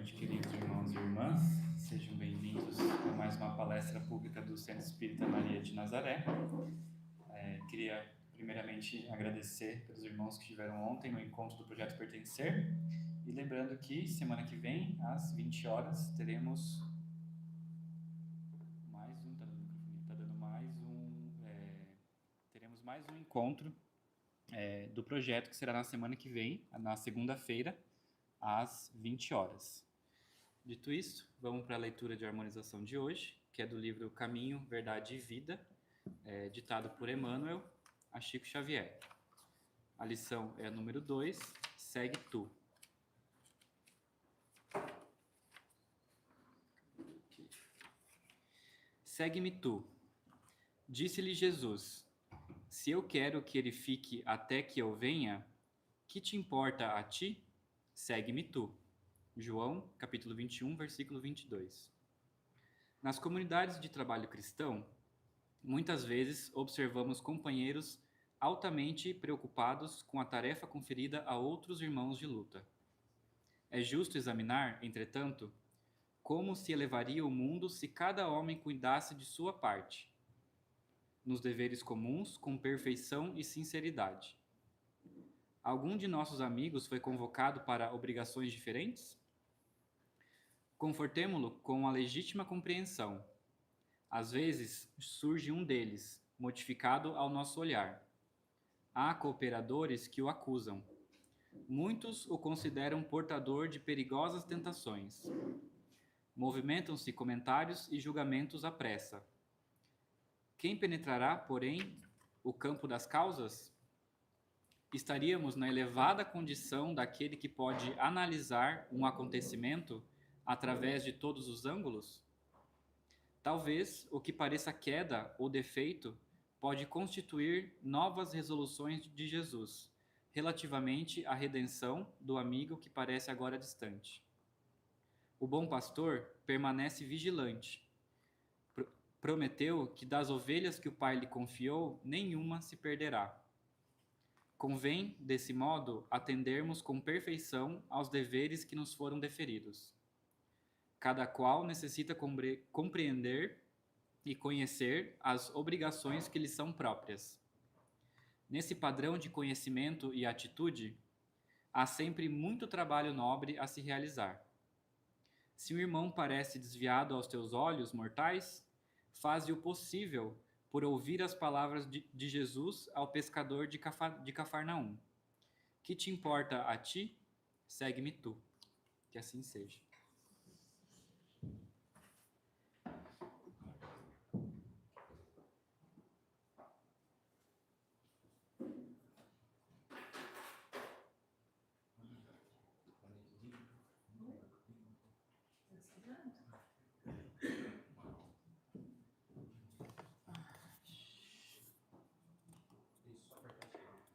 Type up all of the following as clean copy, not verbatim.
noite, queridos irmãos e irmãs. Sejam bem-vindos a mais uma palestra pública do Centro Espírita Maria de Nazaré. Queria, primeiramente, agradecer pelos irmãos que estiveram ontem no encontro do Projeto Pertencer. E lembrando que, semana que vem, às 20 horas, teremos mais um... teremos mais um encontro do projeto, que será na semana que vem, na segunda-feira, às 20 horas. Dito isso, vamos para a leitura de harmonização de hoje, que é do livro Caminho, Verdade e Vida, ditado por Emmanuel a Chico Xavier. A lição é a número 2, Segue Tu. Segue-me tu. Disse-lhe Jesus: se eu quero que ele fique até que eu venha, que te importa a ti? Segue-me tu. João, capítulo 21, versículo 22. Nas comunidades de trabalho cristão, muitas vezes observamos companheiros altamente preocupados com a tarefa conferida a outros irmãos de luta. É justo examinar, entretanto, como se elevaria o mundo se cada homem cuidasse de sua parte, nos deveres comuns com perfeição e sinceridade. Algum de nossos amigos foi convocado para obrigações diferentes? Confortemo-lo com a legítima compreensão. Às vezes surge um deles, modificado ao nosso olhar. Há cooperadores que o acusam. Muitos o consideram portador de perigosas tentações. Movimentam-se comentários e julgamentos à pressa. Quem penetrará, porém, o campo das causas? Estaríamos na elevada condição daquele que pode analisar um acontecimento através de todos os ângulos? Talvez o que pareça queda ou defeito pode constituir novas resoluções de Jesus relativamente à redenção do amigo que parece agora distante. O bom pastor permanece vigilante. Prometeu que das ovelhas que o Pai lhe confiou, nenhuma se perderá. Convém, desse modo, atendermos com perfeição aos deveres que nos foram deferidos. Cada qual necessita compreender e conhecer as obrigações que lhe são próprias. Nesse padrão de conhecimento e atitude, há sempre muito trabalho nobre a se realizar. Se o irmão parece desviado aos teus olhos mortais, faze o possível por ouvir as palavras de Jesus ao pescador de Cafarnaum. Que te importa a ti? Segue-me tu. Que assim seja.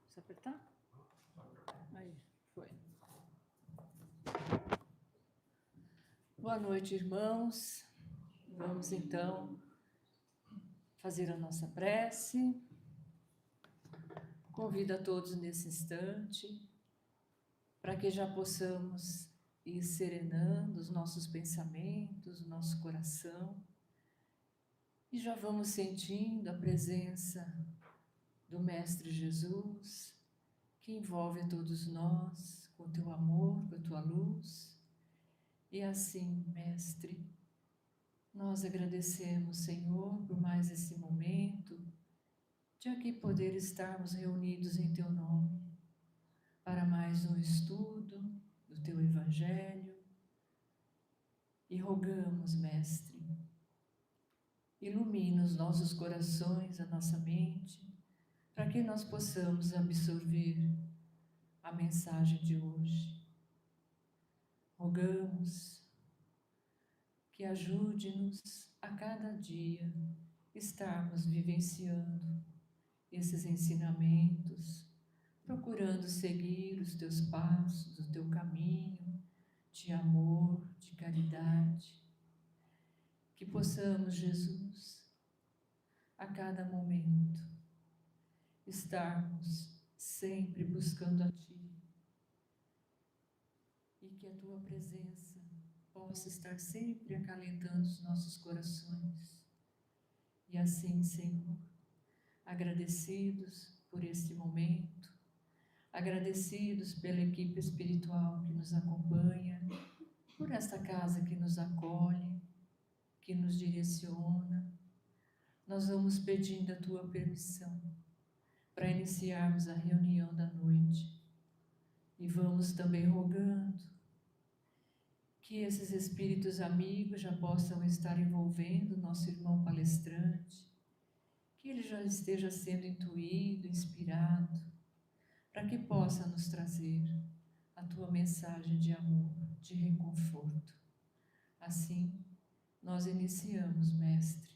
Precisa apertar? Aí, foi. Boa noite, irmãos. Vamos, então, fazer a nossa prece. Convido a todos nesse instante para que já possamos ir serenando os nossos pensamentos, o nosso coração, e já vamos sentindo a presença do Mestre Jesus, que envolve a todos nós com o teu amor, com a tua luz. E assim, Mestre, nós agradecemos, Senhor, por mais esse momento de aqui poder estarmos reunidos em teu nome, para mais um estudo do teu Evangelho. E rogamos, Mestre, ilumina os nossos corações, a nossa mente, para que nós possamos absorver a mensagem de hoje. Rogamos que ajude-nos a cada dia estarmos vivenciando esses ensinamentos, procurando seguir os teus passos, o teu caminho de amor, de caridade. Que possamos, Jesus, a cada momento, estarmos sempre buscando a Ti, e que a Tua presença possa estar sempre acalentando os nossos corações. E assim, Senhor, agradecidos por este momento, agradecidos pela equipe espiritual que nos acompanha, por esta casa que nos acolhe, que nos direciona, nós vamos pedindo a Tua permissão para iniciarmos a reunião da noite. E vamos também rogando que esses espíritos amigos já possam estar envolvendo nosso irmão palestrante, que ele já esteja sendo intuído, inspirado, para que possa nos trazer a Tua mensagem de amor, de reconforto. Assim, nós iniciamos, Mestre,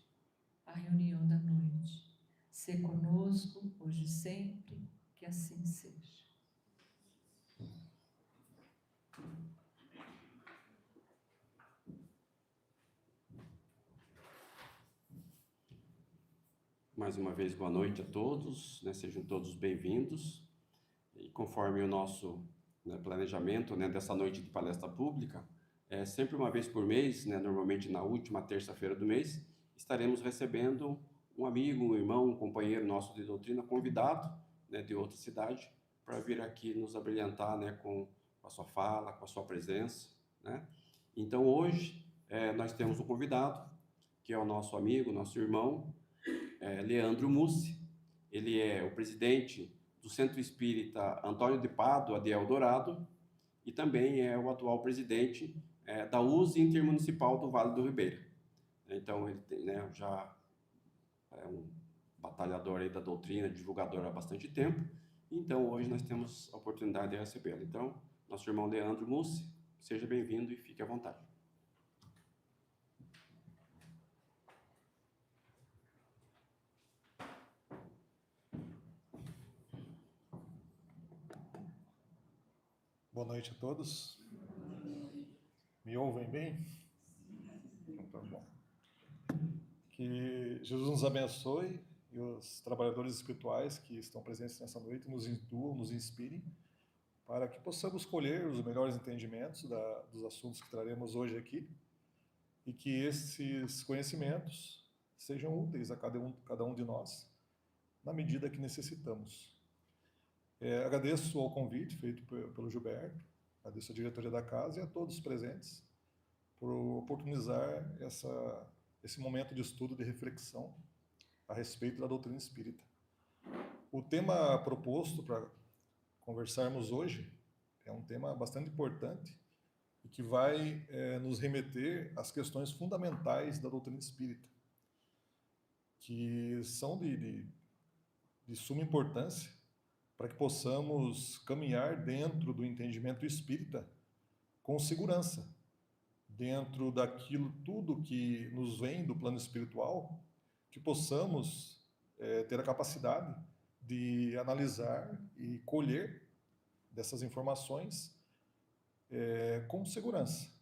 a reunião da noite. Sê conosco, hoje e sempre, que assim seja. Mais uma vez, boa noite a todos, né? Sejam todos bem-vindos. E conforme o nosso, né, planejamento, né, dessa noite de palestra pública, sempre uma vez por mês, né, normalmente na última terça-feira do mês, estaremos recebendo um amigo, um irmão, um companheiro nosso de doutrina, convidado, né, de outra cidade, para vir aqui nos abrilhantar, né, com a sua fala, com a sua presença, né? Então, hoje, nós temos um convidado, que é o nosso amigo, nosso irmão, Leandro Mussi. Ele é o presidente do Centro Espírita Antônio de Pádua de Eldorado e também é o atual presidente da USE Intermunicipal do Vale do Ribeira. Então, ele tem, né, já é um batalhador aí da doutrina, divulgador há bastante tempo. Então, hoje nós temos a oportunidade de recebê-lo. Então, nosso irmão Leandro Mussi, seja bem-vindo e fique à vontade. Boa noite a todos. Me ouvem bem? Então, tá bom. Que Jesus nos abençoe e os trabalhadores espirituais que estão presentes nessa noite nos intuam, nos inspirem, para que possamos colher os melhores entendimentos dos assuntos que traremos hoje aqui e que esses conhecimentos sejam úteis a cada um de nós, na medida que necessitamos. Agradeço ao convite feito pelo Gilberto, agradeço à diretoria da casa e a todos os presentes por oportunizar esse momento de estudo, de reflexão a respeito da doutrina espírita. O tema proposto para conversarmos hoje é um tema bastante importante e que vai nos remeter às questões fundamentais da doutrina espírita, que são de suma importância para que possamos caminhar dentro do entendimento espírita com segurança, dentro daquilo tudo que nos vem do plano espiritual, que possamos ter a capacidade de analisar e colher dessas informações com segurança.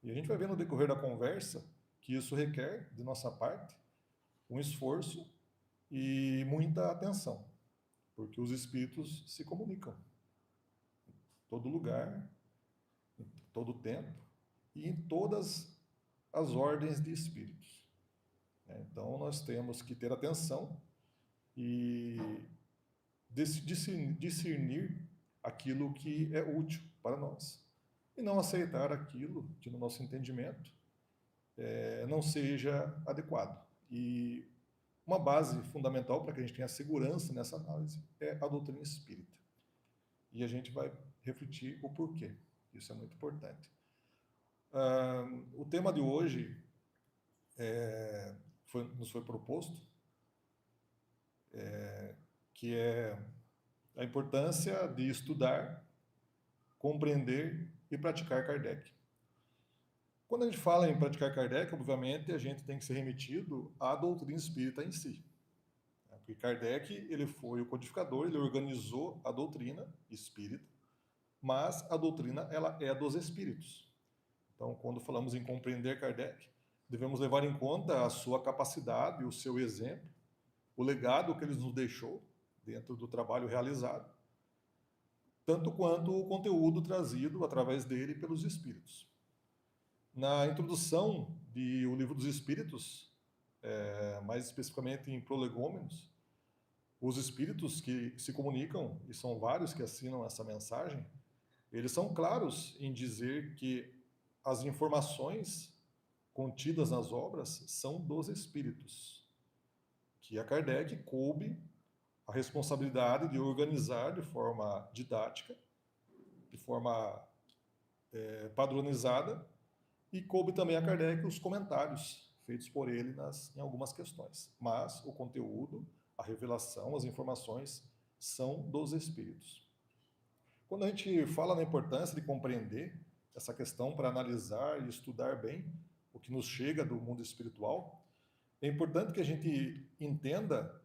E a gente vai ver no decorrer da conversa que isso requer, de nossa parte, um esforço e muita atenção, porque os espíritos se comunicam em todo lugar, em todo tempo e em todas as ordens de espíritos. Então, nós temos que ter atenção e discernir aquilo que é útil para nós e não aceitar aquilo que, no nosso entendimento, não seja adequado. E uma base fundamental para que a gente tenha segurança nessa análise é a doutrina espírita. E a gente vai refletir o porquê. Isso é muito importante. O tema de hoje nos foi proposto, que é a importância de estudar, compreender e praticar Kardec. Quando a gente fala em praticar Kardec, obviamente, a gente tem que ser remetido à doutrina espírita em si. Porque Kardec, ele foi o codificador, ele organizou a doutrina espírita, mas a doutrina, ela é dos espíritos. Então, quando falamos em compreender Kardec, devemos levar em conta a sua capacidade, o seu exemplo, o legado que ele nos deixou dentro do trabalho realizado, tanto quanto o conteúdo trazido através dele pelos espíritos. Na introdução de O Livro dos Espíritos, mais especificamente em Prolegômenos, os espíritos que se comunicam, e são vários que assinam essa mensagem, eles são claros em dizer que as informações contidas nas obras são dos espíritos, que a Kardec coube a responsabilidade de organizar de forma didática, de forma padronizada, e coube também a Kardec os comentários feitos por ele em algumas questões. Mas o conteúdo, a revelação, as informações são dos espíritos. Quando a gente fala na importância de compreender essa questão para analisar e estudar bem o que nos chega do mundo espiritual, é importante que a gente entenda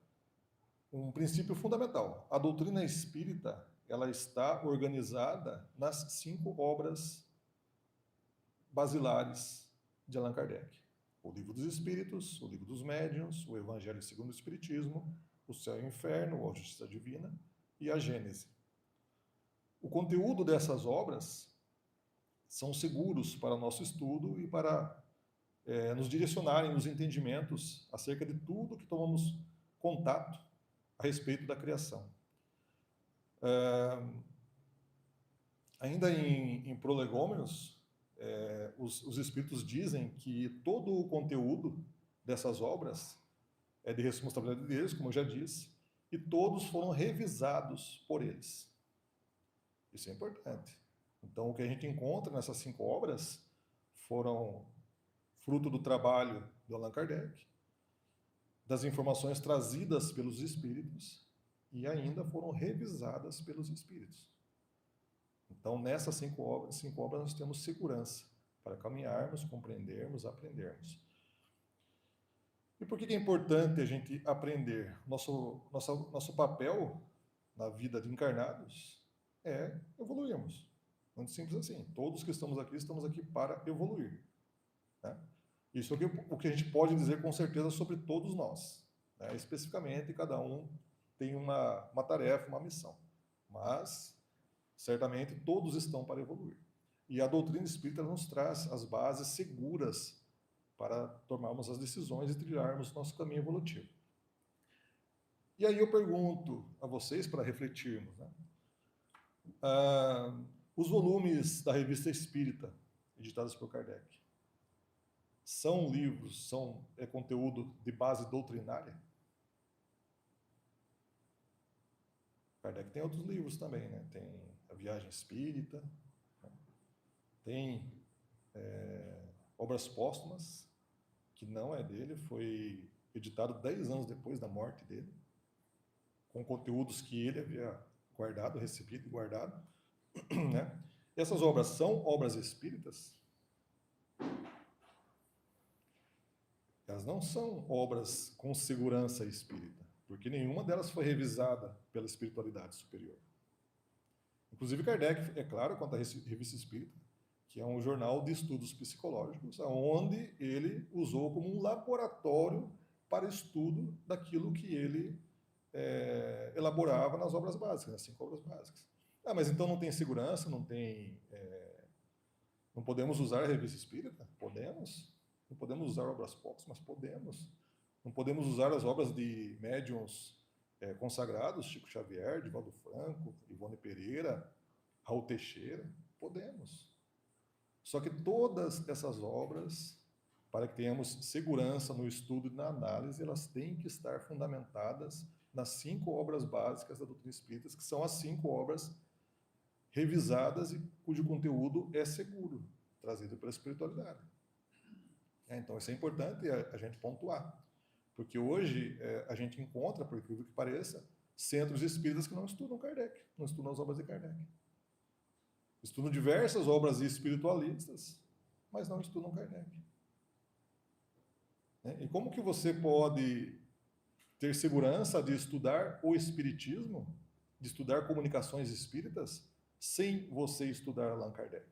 um princípio fundamental. A doutrina espírita, ela está organizada nas 5 obras basilares de Allan Kardec: o Livro dos Espíritos, o Livro dos Médiuns, o Evangelho segundo o Espiritismo, o Céu e o Inferno, a Justiça Divina e a Gênese. O conteúdo dessas obras são seguros para nosso estudo e para nos direcionarem nos entendimentos acerca de tudo que tomamos contato a respeito da criação. Ainda em Prolegômenos, os espíritos dizem que todo o conteúdo dessas obras é de responsabilidade deles, como eu já disse, e todos foram revisados por eles. Isso é importante. Então, o que a gente encontra nessas 5 obras foram fruto do trabalho de Allan Kardec, das informações trazidas pelos espíritos e ainda foram revisadas pelos espíritos. Então, nessas 5 obras, nós temos segurança para caminharmos, compreendermos, aprendermos. E por que é importante a gente aprender? Nosso papel na vida de encarnados é evoluirmos. Muito simples assim. Todos que estamos aqui para evoluir. Né? Isso é o que a gente pode dizer com certeza sobre todos nós. Né? Especificamente, cada um tem uma tarefa, uma missão. Mas, certamente, todos estão para evoluir. E a doutrina espírita nos traz as bases seguras para tomarmos as decisões e trilharmos nosso caminho evolutivo. E aí eu pergunto a vocês, para refletirmos, né? Os volumes da Revista Espírita, editados por Kardec, são livros, é conteúdo de base doutrinária? Kardec tem outros livros também, né? Tem A Viagem Espírita, né? Tem Obras Póstumas, que não é dele, foi editado 10 anos depois da morte dele, com conteúdos que ele havia guardado, recebido e guardado, né? Essas obras são obras espíritas? Elas não são obras com segurança espírita, porque nenhuma delas foi revisada pela espiritualidade superior. Inclusive Kardec, é claro, quanto à Revista Espírita, que é um jornal de estudos psicológicos, onde ele usou como um laboratório para estudo daquilo que ele elaborava nas obras básicas, nas 5 obras básicas. Mas então não tem segurança, não podemos usar a Revista Espírita? Podemos. Não podemos usar obras póstumas? Podemos. Não podemos usar as obras de médiuns consagrados, Chico Xavier, Divaldo Franco, Ivone Pereira, Raul Teixeira? Podemos. Só que todas essas obras, para que tenhamos segurança no estudo e na análise, elas têm que estar fundamentadas nas 5 obras básicas da doutrina espírita, que são as 5 obras revisadas e cujo conteúdo é seguro, trazido pela espiritualidade. Então, isso é importante a gente pontuar, porque hoje a gente encontra, por incrível que pareça, centros espíritas que não estudam Kardec, não estudam as obras de Kardec. Estudam diversas obras espiritualistas, mas não estudam Kardec. E como que você pode ter segurança de estudar o espiritismo, de estudar comunicações espíritas, sem você estudar Allan Kardec?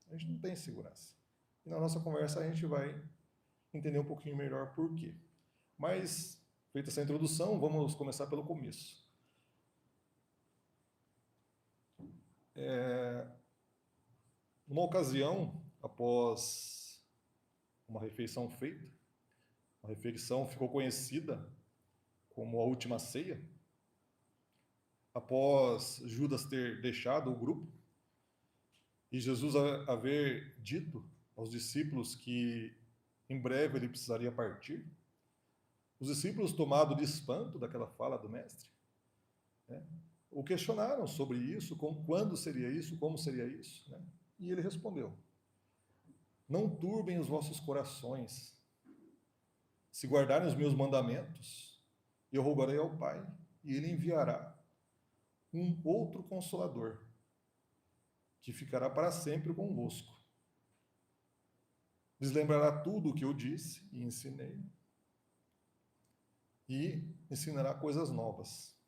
A gente não tem segurança. E na nossa conversa a gente vai entender um pouquinho melhor por quê. Mas, feita essa introdução, vamos começar pelo começo. Numa ocasião, após uma refeição feita, uma refeição ficou conhecida como a última ceia. Após Judas ter deixado o grupo e Jesus haver dito aos discípulos que em breve ele precisaria partir, os discípulos, tomados de espanto daquela fala do mestre, né, o questionaram sobre isso, quando seria isso, como seria isso, né? E ele respondeu: não turbem os vossos corações. Se guardarem os meus mandamentos, eu rogarei ao Pai, e ele enviará um outro Consolador, que ficará para sempre convosco. Lhes lembrará tudo o que eu disse e ensinei, e ensinará coisas novas.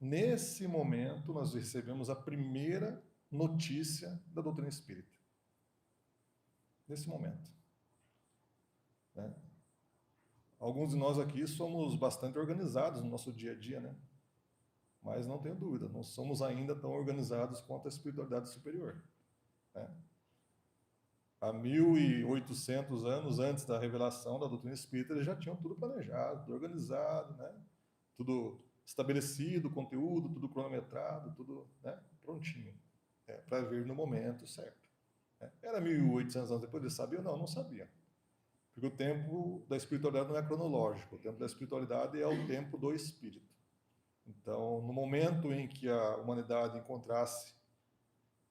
Nesse momento, nós recebemos a primeira notícia da doutrina espírita. Nesse momento, né? Alguns de nós aqui somos bastante organizados no nosso dia a dia, né? Mas não tenho dúvida, não somos ainda tão organizados quanto a espiritualidade superior, né? Há 1.800 anos antes da revelação da doutrina espírita, eles já tinham tudo planejado, tudo organizado, né? Tudo estabelecido, conteúdo, tudo cronometrado, tudo, né, prontinho, para vir no momento certo. Era 1.800 anos depois, eles sabiam? Não, não sabiam. Porque o tempo da espiritualidade não é cronológico, o tempo da espiritualidade é o tempo do espírito. Então, no momento em que a humanidade encontrasse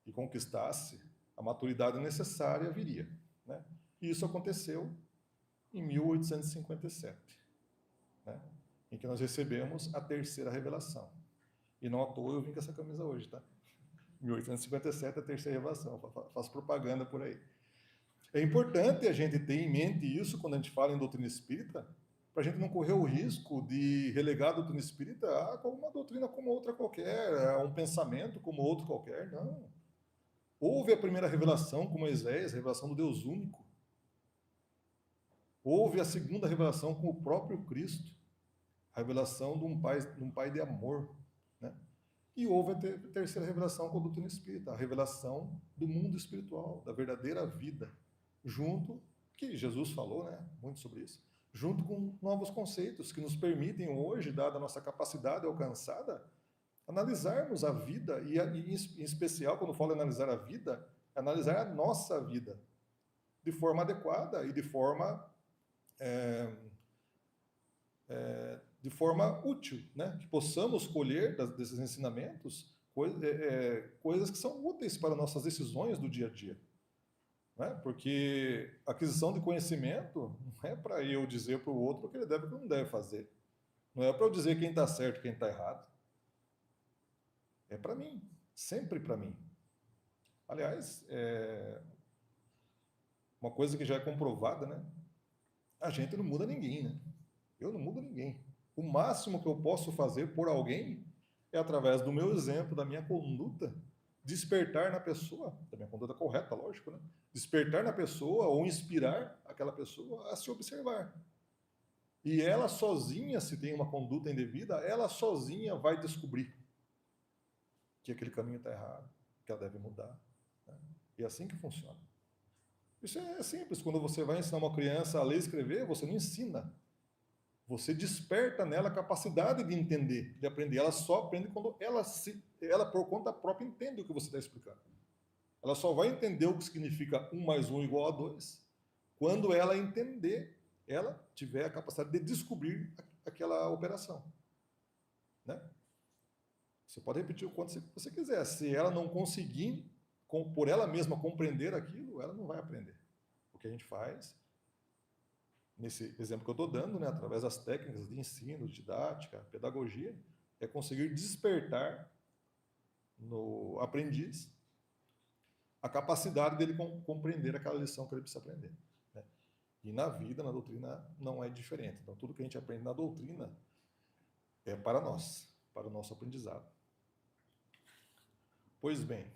e conquistasse a maturidade necessária, viria, né? E isso aconteceu em 1857, né? Em que nós recebemos a terceira revelação. E não à toa eu vim com essa camisa hoje, tá? 1857 é a terceira revelação, faço propaganda por aí. É importante a gente ter em mente isso quando a gente fala em doutrina espírita, para a gente não correr o risco de relegar a doutrina espírita a uma doutrina como outra qualquer, a um pensamento como outro qualquer, não. Houve a primeira revelação com Moisés, a revelação do Deus único. Houve a segunda revelação com o próprio Cristo, a revelação de um pai de amor, né? E houve a terceira revelação com a doutrina espírita, a revelação do mundo espiritual, da verdadeira vida, junto, que Jesus falou, né, muito sobre isso, junto com novos conceitos que nos permitem hoje, dada a nossa capacidade alcançada, analisarmos a vida, e em especial, quando falo analisar a vida, analisar a nossa vida, de forma adequada e de forma útil, né? Que possamos colher desses ensinamentos coisas que são úteis para nossas decisões do dia a dia, né? Porque a aquisição de conhecimento não é para eu dizer para o outro o que ele deve e o que não deve fazer, não é para eu dizer quem está certo e quem está errado, é para mim, sempre para mim. Aliás, uma coisa que já é comprovada, né? A gente não muda ninguém, né? Eu não mudo ninguém. O máximo que eu posso fazer por alguém é, através do meu exemplo, da minha conduta, despertar na pessoa, da minha conduta correta, lógico, né? Despertar na pessoa ou inspirar aquela pessoa a se observar. E ela sozinha, se tem uma conduta indevida, ela sozinha vai descobrir que aquele caminho está errado, que ela deve mudar, né? E é assim que funciona. Isso é simples. Quando você vai ensinar uma criança a ler e escrever, você não ensina. Você desperta nela a capacidade de entender, de aprender. Ela só aprende quando ela por conta própria, entende o que você está explicando. Ela só vai entender o que significa 1 mais 1 igual a 2 quando ela entender, ela tiver a capacidade de descobrir aquela operação, né? Você pode repetir o quanto você quiser. Se ela não conseguir, por ela mesma, compreender aquilo, ela não vai aprender. O que a gente faz, nesse exemplo que eu estou dando, né, através das técnicas de ensino, didática, pedagogia, é conseguir despertar no aprendiz a capacidade dele compreender aquela lição que ele precisa aprender, né? E na vida, na doutrina, não é diferente. Então, tudo que a gente aprende na doutrina é para nós, para o nosso aprendizado. Pois bem,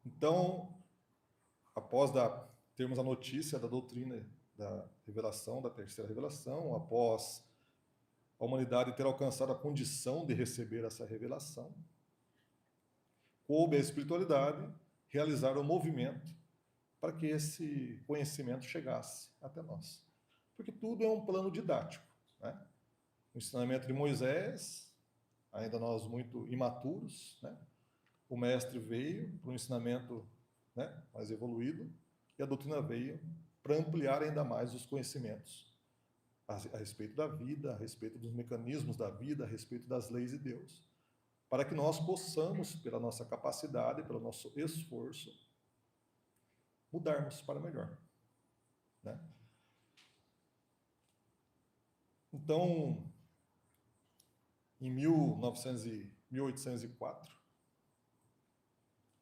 então, após termos a notícia da doutrina, da revelação, da terceira revelação, após a humanidade ter alcançado a condição de receber essa revelação, coube à espiritualidade realizar o movimento para que esse conhecimento chegasse até nós. Porque tudo é um plano didático, né? O ensinamento de Moisés, ainda nós muito imaturos, né? O mestre veio para um ensinamento, né, mais evoluído, e a doutrina veio para ampliar ainda mais os conhecimentos a respeito da vida, a respeito dos mecanismos da vida, a respeito das leis de Deus, para que nós possamos, pela nossa capacidade, pelo nosso esforço, mudarmos para melhor, né? Então, em 1804,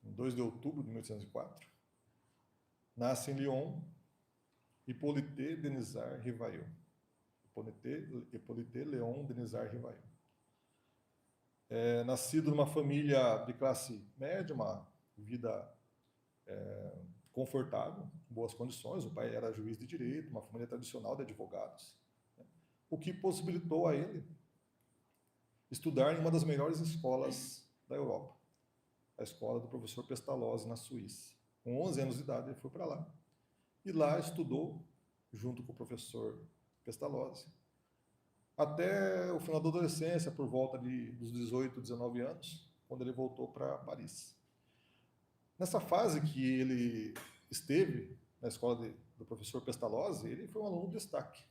em 2 de outubro de 1804, nasce em Lyon Hippolyte Denisard Rivail. Hippolyte Léon Denisard Rivail. Nascido numa família de classe média, uma vida confortável, boas condições. O pai era juiz de direito, uma família tradicional de advogados, né? O que possibilitou a ele estudar em uma das melhores escolas da Europa, a escola do professor Pestalozzi, na Suíça. Com 11 anos de idade, ele foi para lá. E lá estudou, junto com o professor Pestalozzi, até o final da adolescência, por volta dos 18, 19 anos, quando ele voltou para Paris. Nessa fase que ele esteve na escola do professor Pestalozzi, ele foi um aluno de destaque.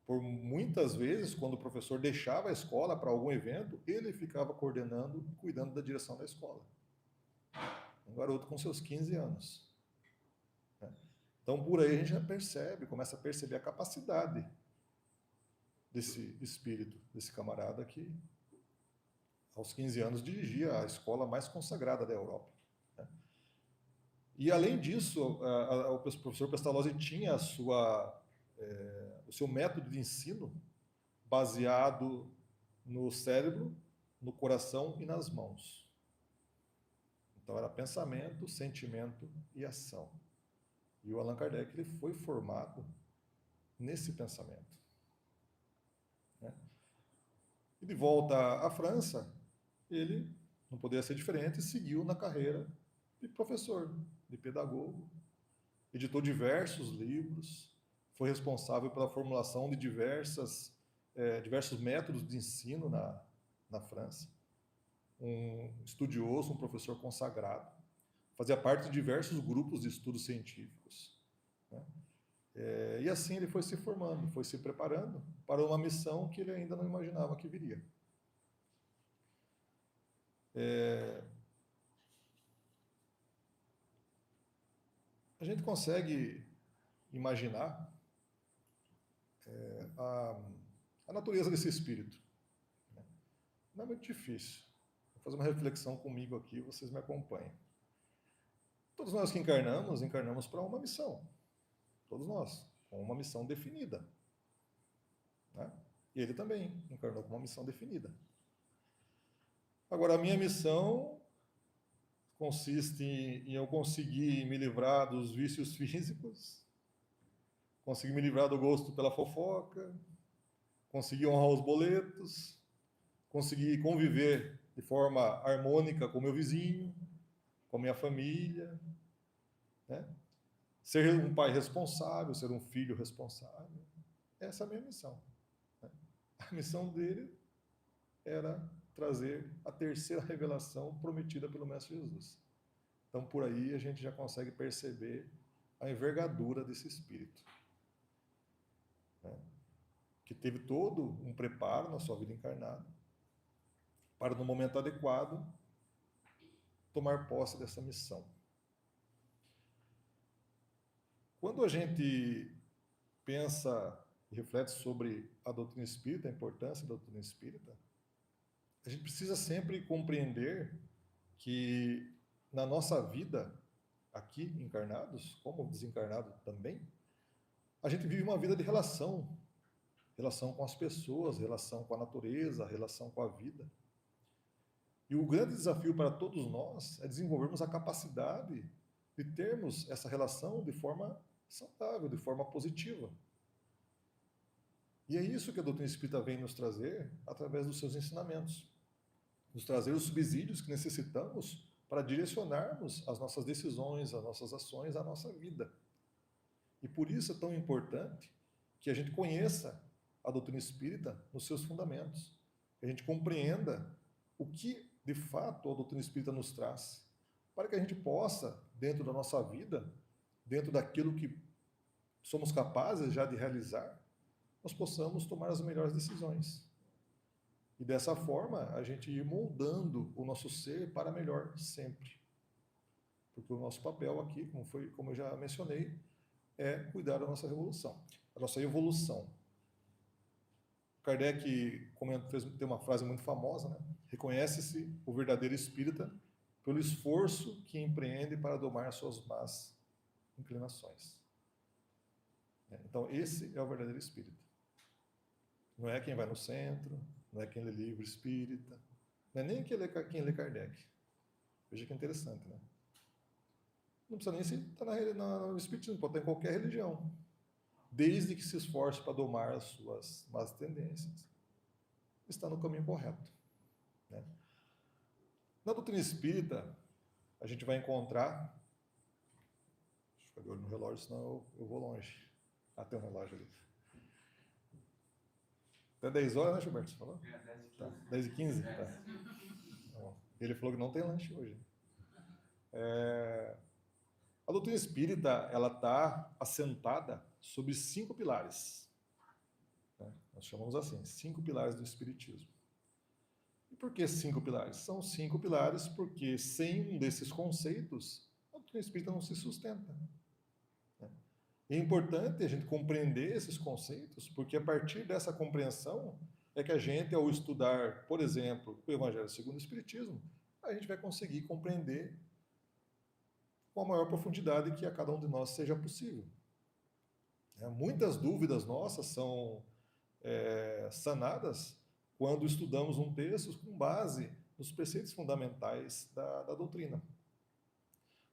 Por muitas vezes, quando o professor deixava a escola para algum evento, ele ficava coordenando, cuidando da direção da escola. Um garoto com seus 15 anos. Então, por aí a gente já percebe, começa a perceber a capacidade desse espírito, desse camarada que, aos 15 anos, dirigia a escola mais consagrada da Europa. E, além disso, o professor Pestalozzi tinha o seu método de ensino baseado no cérebro, no coração e nas mãos. Então, era pensamento, sentimento e ação. E o Allan Kardec ele foi formado nesse pensamento, né? E de volta à França, ele não poderia ser diferente, seguiu na carreira de professor, de pedagogo, editou diversos livros, foi responsável pela formulação de diversos métodos de ensino na França. Um estudioso, um professor consagrado, fazia parte de diversos grupos de estudos científicos, né? E assim ele foi se formando, foi se preparando para uma missão que ele ainda não imaginava que viria. A gente consegue imaginar a natureza desse espírito, né? Não é muito difícil. Vou fazer uma reflexão comigo aqui, vocês me acompanhem. Todos nós que encarnamos para uma missão. Todos nós, com uma missão definida, né? E ele também encarnou com uma missão definida. Agora, a minha missão consiste em eu conseguir me livrar dos vícios físicos, conseguir me livrar do gosto pela fofoca, conseguir honrar os boletos, conseguir conviver de forma harmônica com meu vizinho, com minha família, né? Ser um pai responsável, ser um filho responsável. Essa é a minha missão, né? A missão dele era trazer a terceira revelação prometida pelo Mestre Jesus. Então, por aí, a gente já consegue perceber a envergadura desse espírito, né? Que teve todo um preparo na sua vida encarnada para, no momento adequado, tomar posse dessa missão. Quando a gente pensa e reflete sobre a doutrina espírita, a importância da doutrina espírita, a gente precisa sempre compreender que na nossa vida, aqui encarnados, como desencarnado também, a gente vive uma vida de relação com as pessoas, relação com a natureza, relação com a vida. E o grande desafio para todos nós é desenvolvermos a capacidade de termos essa relação de forma saudável, de forma positiva. E é isso que a doutrina espírita vem nos trazer através dos seus ensinamentos. Nos trazer os subsídios que necessitamos para direcionarmos as nossas decisões, as nossas ações, a nossa vida. E por isso é tão importante que a gente conheça a doutrina espírita nos seus fundamentos, que a gente compreenda o que, de fato, a doutrina espírita nos traz, para que a gente possa, dentro da nossa vida, dentro daquilo que somos capazes já de realizar, nós possamos tomar as melhores decisões. E dessa forma, a gente ir moldando o nosso ser para melhor sempre. Porque o nosso papel aqui, como eu já mencionei, é cuidar da nossa revolução, da nossa evolução. Kardec tem uma frase muito famosa, né? Reconhece-se o verdadeiro espírita pelo esforço que empreende para domar suas más inclinações. Então, esse é o verdadeiro espírita. Não é quem vai no centro, não é quem lê livro espírita, não é nem quem lê Kardec. Veja que interessante, né? Não precisa nem estar no espiritismo, pode estar em qualquer religião, desde que se esforce para domar as suas más tendências, está no caminho correto, né? Na doutrina espírita, a gente vai encontrar... Deixa eu ficar de olho no relógio, senão eu vou longe. Tem um relógio ali. Até 10 horas, né, Gilberto? Você falou? 10h15. Tá. 10h15? Tá. Ele falou que não tem lanche hoje. A doutrina espírita, ela está assentada sobre 5 pilares. Né? Nós chamamos assim, 5 pilares do espiritismo. E por que 5 pilares? São 5 pilares porque sem um desses conceitos, a doutrina espírita não se sustenta. É importante a gente compreender esses conceitos, porque a partir dessa compreensão é que a gente, ao estudar, por exemplo, o Evangelho segundo o Espiritismo, a gente vai conseguir compreender com a maior profundidade que a cada um de nós seja possível. Muitas dúvidas nossas são sanadas quando estudamos um texto com base nos preceitos fundamentais da doutrina.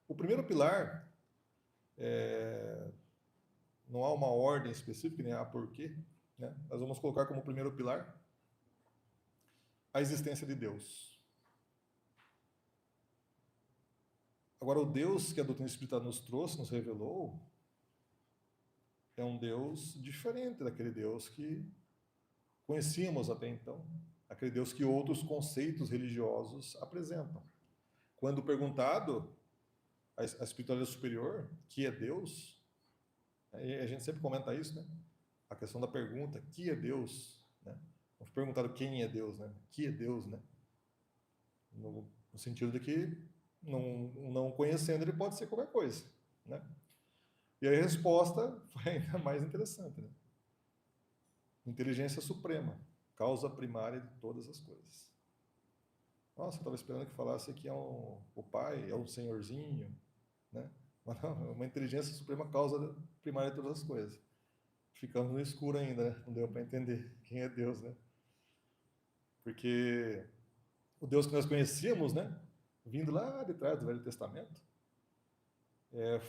O primeiro pilar não há uma ordem específica, nem há porquê, né? Nós vamos colocar como primeiro pilar a existência de Deus. Agora, o Deus que a doutrina espírita nos trouxe, nos revelou, é um Deus diferente daquele Deus que conhecíamos até então, aquele Deus que outros conceitos religiosos apresentam. Quando perguntado a espiritualidade superior, que é Deus, a gente sempre comenta isso, né? A questão da pergunta, que é Deus? Né? Não foi perguntado quem é Deus, né? Que é Deus, né? No sentido de que, não conhecendo, ele pode ser qualquer coisa, né? E aí a resposta foi ainda mais interessante, né? Inteligência suprema, causa primária de todas as coisas. Nossa, eu estava esperando que falasse que o Pai, é um senhorzinho, né? Mas não, é uma inteligência suprema, causa primária de todas as coisas. Ficamos no escuro ainda, né? Não deu para entender quem é Deus, né? Porque o Deus que nós conhecíamos, né? Vindo lá de trás do Velho Testamento,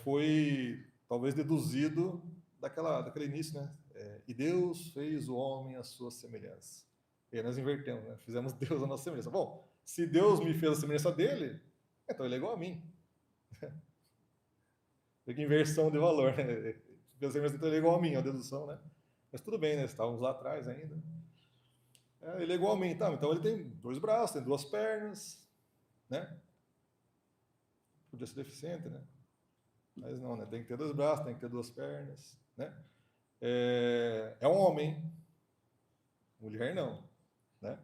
foi talvez deduzido daquele início, né? E Deus fez o homem à sua semelhança. E aí nós invertemos, né? Fizemos Deus à nossa semelhança. Bom, se Deus me fez a semelhança dele, então ele é igual a mim. Que inversão de valor, né? Ele é igual a mim, a dedução, né? Mas tudo bem, né? Estávamos lá atrás ainda. Ele é igual a mim, tá? Então ele tem 2 braços, tem 2 pernas, né? Podia ser deficiente, né? Mas não, né? Tem que ter 2 braços, tem que ter 2 pernas, né? É um homem, mulher não, né?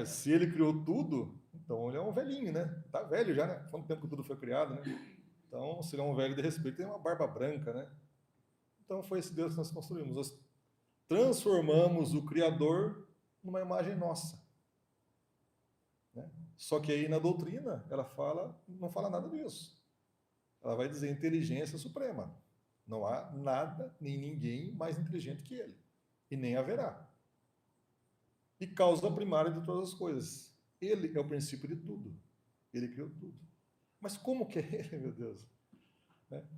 Se ele criou tudo, então ele é um velhinho, né? Tá velho já, né? Quanto tempo que tudo foi criado, né? Então, se ele é um velho de respeito, tem uma barba branca, né? Então, foi esse Deus que nós construímos. Nós transformamos o Criador numa imagem nossa, né? Só que aí na doutrina, ela não fala nada disso. Ela vai dizer inteligência suprema. Não há nada, nem ninguém mais inteligente que ele. E nem haverá. E causa primária de todas as coisas. Ele é o princípio de tudo. Ele criou tudo. Mas como que é ele, meu Deus?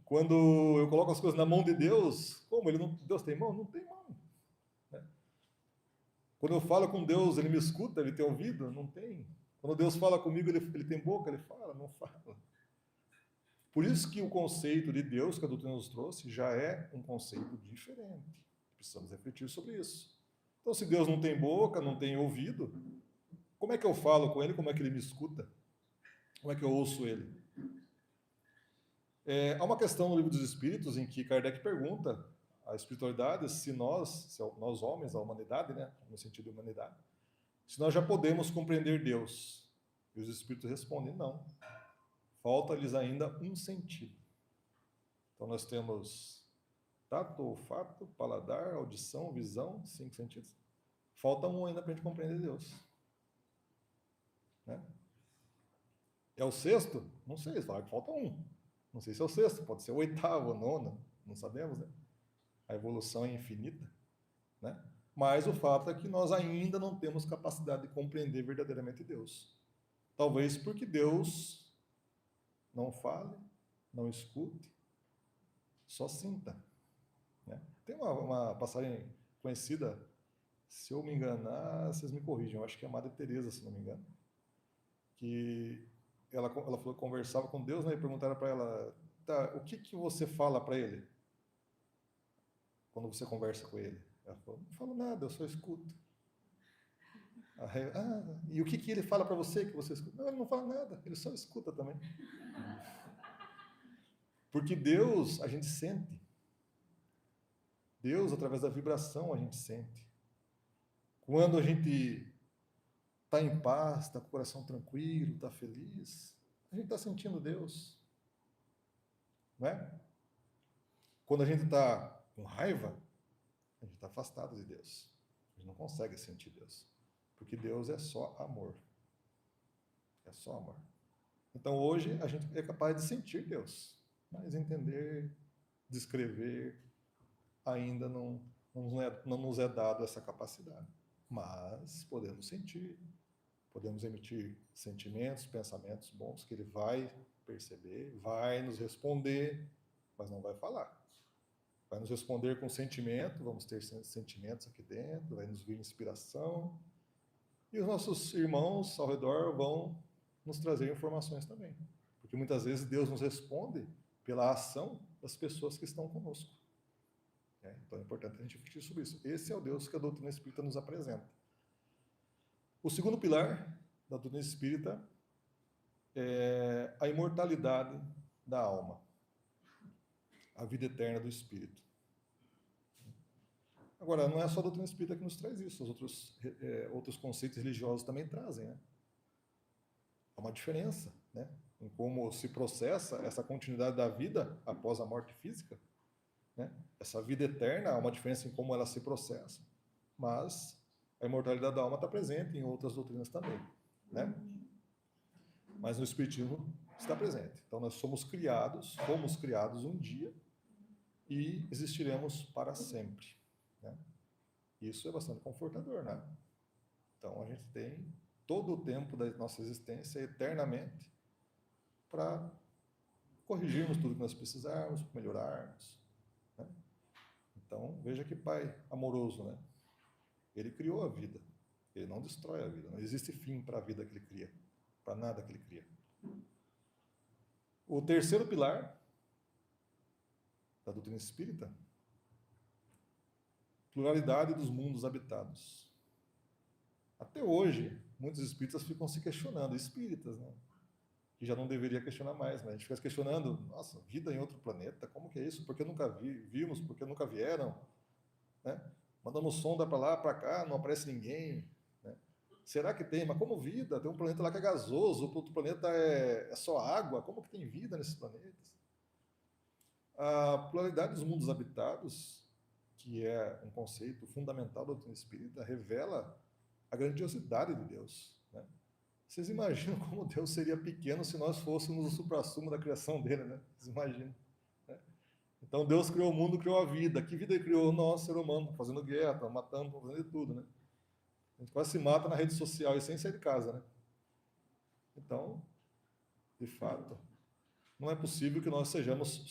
Quando eu coloco as coisas na mão de Deus, como? Deus tem mão? Não tem mão. Quando eu falo com Deus, ele me escuta, ele tem ouvido? Não tem. Quando Deus fala comigo, ele tem boca? Ele fala? Não fala. Por isso que o conceito de Deus que a doutrina nos trouxe já é um conceito diferente. Precisamos refletir sobre isso. Então, se Deus não tem boca, não tem ouvido, como é que eu falo com ele? Como é que ele me escuta? Como é que eu ouço ele? Há uma questão no Livro dos Espíritos em que Kardec pergunta à espiritualidade se nós homens, a humanidade, né, no sentido de humanidade, se nós já podemos compreender Deus. E os espíritos respondem, não. Falta-lhes ainda um sentido. Então nós temos tato, olfato, paladar, audição, visão, 5 sentidos. Falta um ainda para a gente compreender Deus. Né? É o sexto? Não sei, eles falaram que falta um. Não sei se é o sexto, pode ser o oitavo, o nono, não sabemos, né? A evolução é infinita, né? Mas o fato é que nós ainda não temos capacidade de compreender verdadeiramente Deus. Talvez porque Deus não fale, não escute, só sinta. Né? Tem uma passagem conhecida, se eu me enganar, vocês me corrijam, eu acho que é a Madre Teresa, se não me engano, que ela falou que conversava com Deus, né, e perguntaram para ela, tá, o que você fala para ele quando você conversa com ele? Ela falou, não falo nada, eu só escuto. E o que ele fala para você que você escuta? Não, ele não fala nada, ele só escuta também. Porque Deus, a gente sente. Deus, através da vibração, a gente sente. Quando a gente está em paz, está com o coração tranquilo, está feliz, a gente está sentindo Deus. Não é? Quando a gente está com raiva, a gente está afastado de Deus. A gente não consegue sentir Deus. Porque Deus é só amor. É só amor. Então hoje a gente é capaz de sentir Deus, mas entender, descrever, ainda não nos é dado essa capacidade. Mas podemos sentir, podemos emitir sentimentos, pensamentos bons que ele vai perceber, vai nos responder, mas não vai falar. Vai nos responder com sentimento, vamos ter sentimentos aqui dentro, vai nos vir inspiração, e os nossos irmãos ao redor vão nos trazer informações também. Porque muitas vezes Deus nos responde pela ação das pessoas que estão conosco. Então é importante a gente refletir sobre isso. Esse é o Deus que a doutrina espírita nos apresenta. O segundo pilar da doutrina espírita é a imortalidade da alma, a vida eterna do espírito. Agora, não é só a doutrina espírita que nos traz isso, os outros conceitos religiosos também trazem, né? Há uma diferença, né, em como se processa essa continuidade da vida após a morte física, né? Essa vida eterna, há uma diferença em como ela se processa, mas a imortalidade da alma está presente em outras doutrinas também, né? Mas no Espiritismo está presente. Então nós fomos criados um dia e existiremos para sempre, né? Isso é bastante confortador, né? Então a gente tem todo o tempo da nossa existência eternamente para corrigirmos tudo que nós precisarmos, melhorarmos, né? Então veja que Pai amoroso, né? Ele criou a vida, ele não destrói a vida, não existe fim para a vida que ele cria, para nada que ele cria. O terceiro pilar da doutrina espírita, pluralidade dos mundos habitados. Até hoje, muitos espíritas ficam se questionando, espíritas, né? Que já não deveria questionar mais, mas a gente fica se questionando, nossa, vida em outro planeta, como que é isso? Por que nunca vimos? Por que nunca vieram? Né? Mandamos sonda para lá, para cá, não aparece ninguém. Né? Será que tem? Mas como vida? Tem um planeta lá que é gasoso, o outro planeta é só água, como que tem vida nesses planetas? A pluralidade dos mundos habitados, que é um conceito fundamental da doutrina espírita, revela a grandiosidade de Deus. Né? Vocês imaginam como Deus seria pequeno se nós fôssemos o suprassumo da criação dele, né? Vocês imaginam. Né? Então Deus criou o mundo, criou a vida. Que vida ele criou? Nós, ser humano, fazendo guerra, matando, fazendo de tudo, né? A gente quase se mata na rede social e sem sair de casa, né? Então, de fato, não é possível que nós sejamos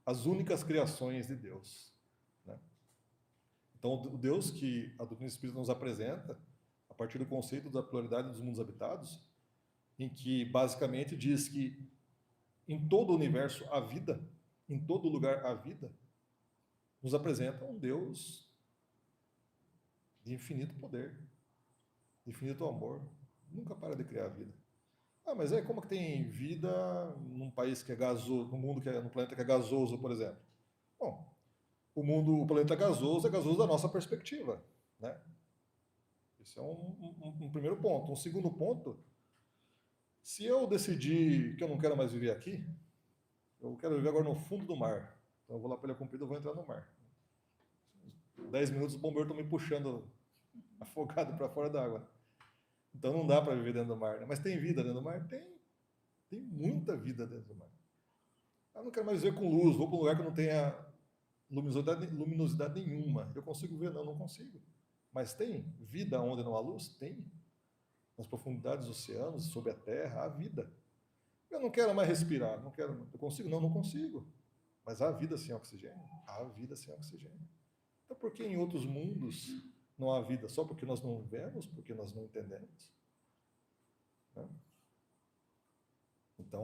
as únicas criações de Deus. Né? Então, o Deus que a doutrina espírita nos apresenta, a partir do conceito da pluralidade dos mundos habitados, em que basicamente diz que em todo o universo há vida, em todo lugar há vida, nos apresenta um Deus de infinito poder, de infinito amor, nunca para de criar vida. Ah, mas é como que tem vida num país que é gasoso, no planeta que é gasoso, por exemplo? Bom, o planeta gasoso é gasoso da nossa perspectiva, né? Esse é um primeiro ponto. Um segundo ponto, se eu decidir que eu não quero mais viver aqui, eu quero viver agora no fundo do mar, então eu vou lá para Ilha Comprida, eu vou entrar no mar. 10 minutos, os bombeiros estão me puxando afogado para fora da água. Então não dá para viver dentro do mar, né? Mas tem vida dentro do mar? Tem muita vida dentro do mar. Eu não quero mais viver com luz, vou para um lugar que não tenha luminosidade nenhuma. Eu consigo ver? Não consigo. Mas tem vida onde não há luz? Tem. Nas profundidades dos oceanos, sob a terra, há vida. Eu não quero mais respirar, não quero. Eu consigo? Não consigo. Mas há vida sem oxigênio? Há vida sem oxigênio. Então por que em outros mundos não há vida? Só porque nós não vemos, porque nós não entendemos? Né? Então,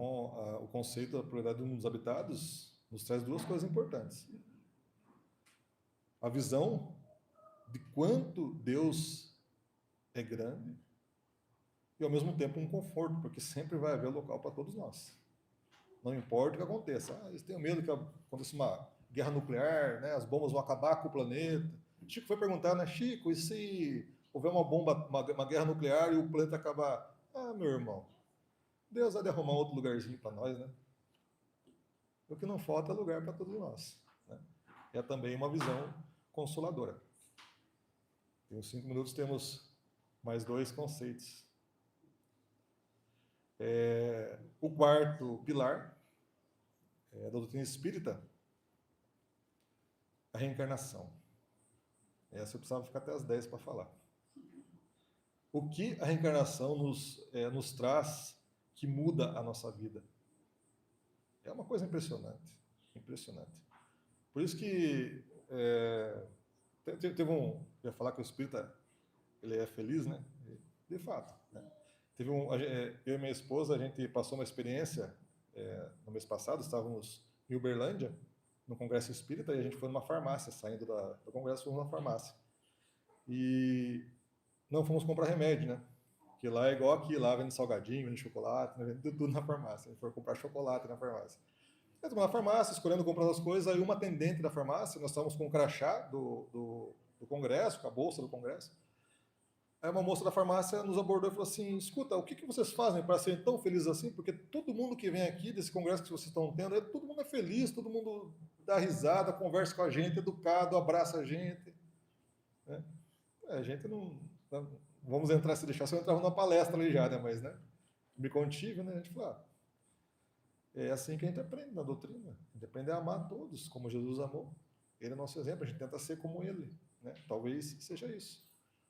o conceito da pluralidade dos mundos habitados nos traz duas coisas importantes. A visão de quanto Deus é grande e, ao mesmo tempo, um conforto, porque sempre vai haver local para todos nós. Não importa o que aconteça. Eles têm medo que aconteça uma guerra nuclear, né? As bombas vão acabar com o planeta. Chico foi perguntar, né? Chico, e se houver uma guerra nuclear e o planeta acabar? Ah, meu irmão, Deus vai arrumar outro lugarzinho para nós, né? O que não falta é lugar para todos nós. Né? É também uma visão consoladora. Em uns 5 minutos temos mais 2 conceitos. O quarto pilar da doutrina espírita, a reencarnação. Essa eu precisava ficar até as 10 para falar. O que a reencarnação nos traz que muda a nossa vida? É uma coisa impressionante. Impressionante. Por isso que teve eu ia falar que o espírita ele é feliz, né? De fato. Né? Eu e minha esposa, a gente passou uma experiência no mês passado, estávamos em Uberlândia, no Congresso Espírita, e a gente foi numa farmácia, saindo do Congresso, fomos numa farmácia. E não fomos comprar remédio, né? Porque lá é igual aqui, lá vende salgadinho, vende chocolate, né? Vende tudo na farmácia. A gente foi comprar chocolate na farmácia. Estamos na farmácia, escolhendo comprar as coisas, aí uma atendente da farmácia, nós estávamos com o crachá do Congresso, com a bolsa do Congresso. Aí uma moça da farmácia nos abordou e falou assim, escuta, o que vocês fazem para serem tão felizes assim? Porque todo mundo que vem aqui, desse congresso que vocês estão tendo, todo mundo é feliz, todo mundo dá risada, conversa com a gente, educado, abraça a gente. Né? A gente não vamos entrar, se deixar, se eu entrava numa palestra ali já, né? Mas, né? Me contive, né? A gente falou, é assim que a gente aprende na doutrina. A gente aprende a amar todos, como Jesus amou. Ele é nosso exemplo, a gente tenta ser como ele. Né? Talvez seja isso.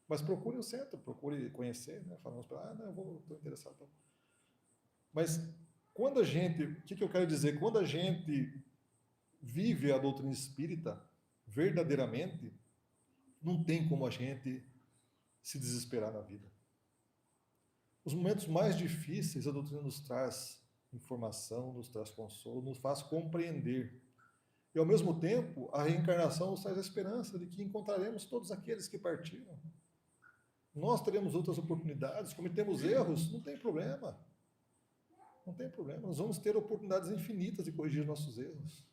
Mas procure o centro, procure conhecer, né? Falamos para não, eu estou interessado. Então. Mas quando a gente, o que eu quero dizer? Quando a gente vive a doutrina espírita verdadeiramente, não tem como a gente se desesperar na vida. Os momentos mais difíceis, a doutrina nos traz informação, nos traz consolo, nos faz compreender. E, ao mesmo tempo, a reencarnação nos traz a esperança de que encontraremos todos aqueles que partiram. Nós teremos outras oportunidades, cometemos erros, não tem problema. Não tem problema, nós vamos ter oportunidades infinitas de corrigir nossos erros.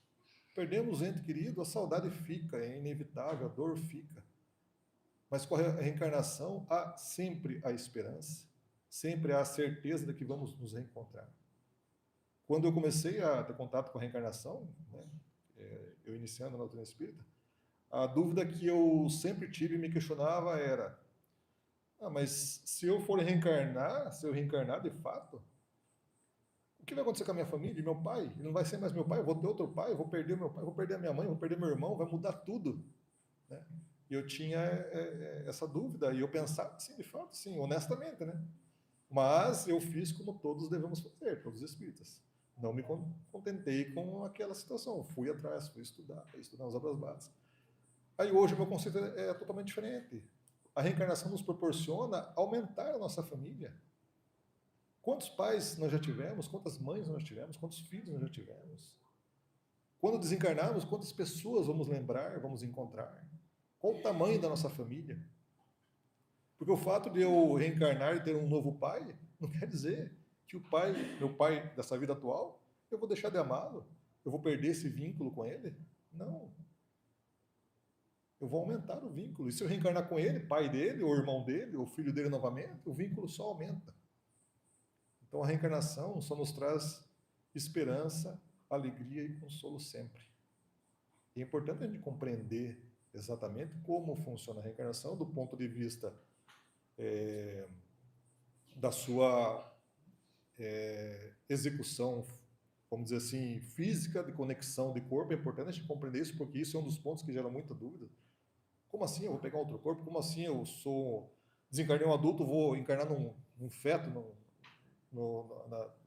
Perdemos o ente querido, a saudade fica, é inevitável, a dor fica. Mas com a reencarnação há sempre a esperança, sempre há a certeza de que vamos nos reencontrar. Quando eu comecei a ter contato com a reencarnação, né, eu iniciando na doutrina espírita, a dúvida que eu sempre tive e me questionava era, mas se eu for reencarnar, se eu reencarnar de fato, o que vai acontecer com a minha família, meu pai? Ele não vai ser mais meu pai, eu vou ter outro pai, eu vou perder meu pai, eu vou perder a minha mãe, eu vou perder meu irmão, vai mudar tudo. Né? E eu tinha essa dúvida, e eu pensava, sim, de fato, sim, honestamente, né? Mas eu fiz como todos devemos fazer, todos os espíritas. Não me contentei com aquela situação, fui atrás, fui estudar as obras básicas. Aí hoje o meu conceito é totalmente diferente. a reencarnação nos proporciona aumentar a nossa família. Quantos pais nós já tivemos? Quantas mães nós já tivemos? Quantos filhos nós já tivemos? Quando desencarnarmos, quantas pessoas vamos lembrar, vamos encontrar? Qual o tamanho da nossa família? Porque o fato de eu reencarnar e ter um novo pai, não quer dizer que meu pai dessa vida atual, eu vou deixar de amá-lo? Eu vou perder esse vínculo com ele? Não. Eu vou aumentar o vínculo. E se eu reencarnar com ele, pai dele, ou irmão dele, ou filho dele novamente, o vínculo só aumenta. Então a reencarnação só nos traz esperança, alegria e consolo sempre. E é importante a gente compreender exatamente como funciona a reencarnação do ponto de vista da sua execução, vamos dizer assim, física, de conexão de corpo. É importante a gente compreender isso, porque isso é um dos pontos que gera muita dúvida. Como assim eu vou pegar outro corpo? Como assim eu desencarnei um adulto, vou encarnar num feto,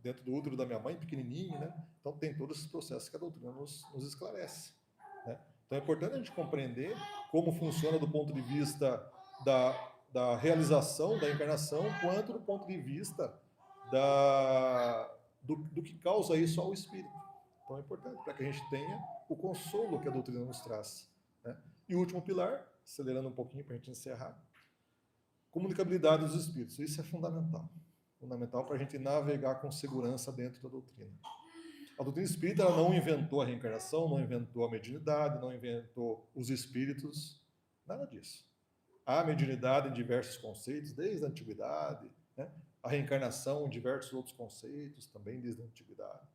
dentro do útero da minha mãe, pequenininho, né? Então tem todos esses processos que a doutrina nos esclarece, né? Então é importante a gente compreender como funciona do ponto de vista da realização da encarnação, quanto do ponto de vista do que causa isso ao espírito. Então é importante para que a gente tenha o consolo que a doutrina nos traz, né? E o último pilar, acelerando um pouquinho para a gente encerrar, comunicabilidade dos espíritos. Isso é fundamental. Fundamental para a gente navegar com segurança dentro da doutrina. A doutrina espírita ela não inventou a reencarnação, não inventou a mediunidade, não inventou os espíritos, nada disso. Há mediunidade em diversos conceitos, desde a antiguidade, né? A reencarnação em diversos outros conceitos, também desde a antiguidade.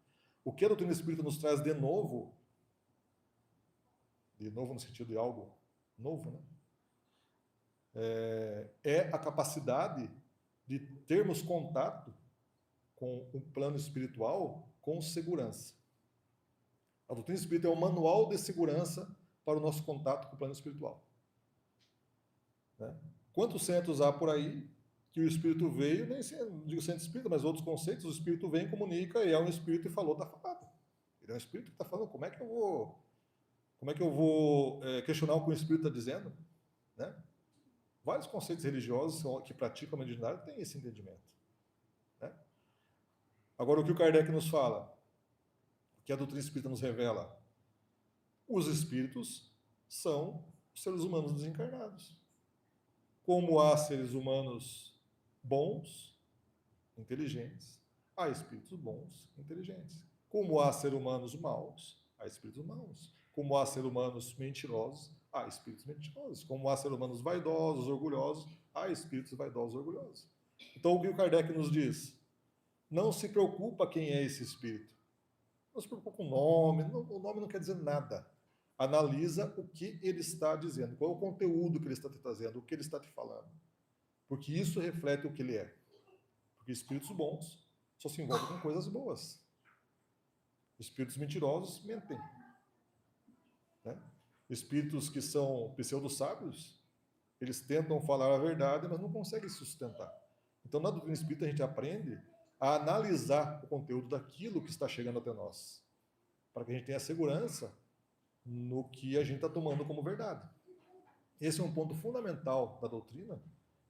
O que a doutrina espírita nos traz de novo no sentido de algo novo, né? É a capacidade de termos contato com o plano espiritual com segurança. A doutrina espírita é um manual de segurança para o nosso contato com o plano espiritual, né? Quantos centros há por aí que o espírito veio, nem digo centro espírita, mas outros conceitos, o espírito vem, comunica, e é um espírito e falou, está falado. Ele é um espírito que está falando, como é que eu vou questionar o que o espírito está dizendo, né? Vários conceitos religiosos que praticam a mediunidade têm esse entendimento, né? Agora, o que o Kardec nos fala, o que a doutrina espírita nos revela, os espíritos são os seres humanos desencarnados. Como há seres humanos bons, inteligentes, há espíritos bons, inteligentes. Como há seres humanos maus, há espíritos maus. Como há seres humanos mentirosos, há espíritos mentirosos. Como há seres humanos vaidosos, orgulhosos, há espíritos vaidosos, orgulhosos. Então, o que o Kardec nos diz? Não se preocupa quem é esse espírito. Não se preocupa com o nome. O nome não quer dizer nada. Analisa o que ele está dizendo, qual é o conteúdo que ele está te trazendo, o que ele está te falando. Porque isso reflete o que ele é. Porque espíritos bons só se envolvem com coisas boas. Espíritos mentirosos mentem, né? Espíritos que são pseudo-sábios, eles tentam falar a verdade, mas não conseguem sustentar. Então, na doutrina espírita, a gente aprende a analisar o conteúdo daquilo que está chegando até nós, para que a gente tenha segurança no que a gente está tomando como verdade. Esse é um ponto fundamental da doutrina,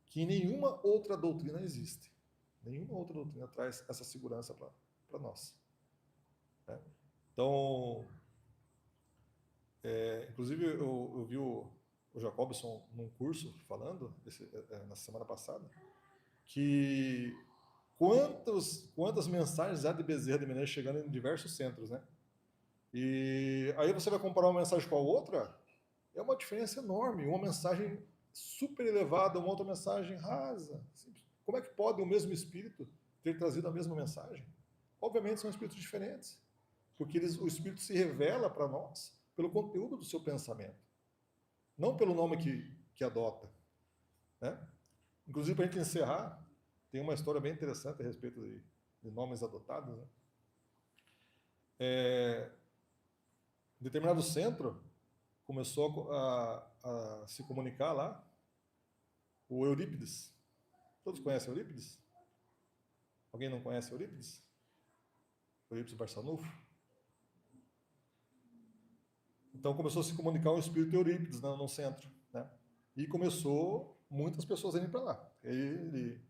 que nenhuma outra doutrina existe. Nenhuma outra doutrina traz essa segurança para nós, né? Então, inclusive, eu vi o Jacobson num curso falando, na semana passada, que quantas mensagens há de Bezerra de Menezes chegando em diversos centros, né? E aí você vai comparar uma mensagem com a outra, é uma diferença enorme. Uma mensagem super elevada, uma outra mensagem rasa. Como é que pode o mesmo espírito ter trazido a mesma mensagem? Obviamente são espíritos diferentes, porque o espírito se revela para nós pelo conteúdo do seu pensamento, não pelo nome que adota, né? Inclusive, para a gente encerrar, tem uma história bem interessante a respeito de nomes adotados, né? Em determinado centro, começou a se comunicar lá o Eurípides. Todos conhecem Eurípides? Alguém não conhece Eurípides? Eurípides Barçanufo? Então começou a se comunicar um espírito Eurípides no centro, né? E começou muitas pessoas indo para lá. Ele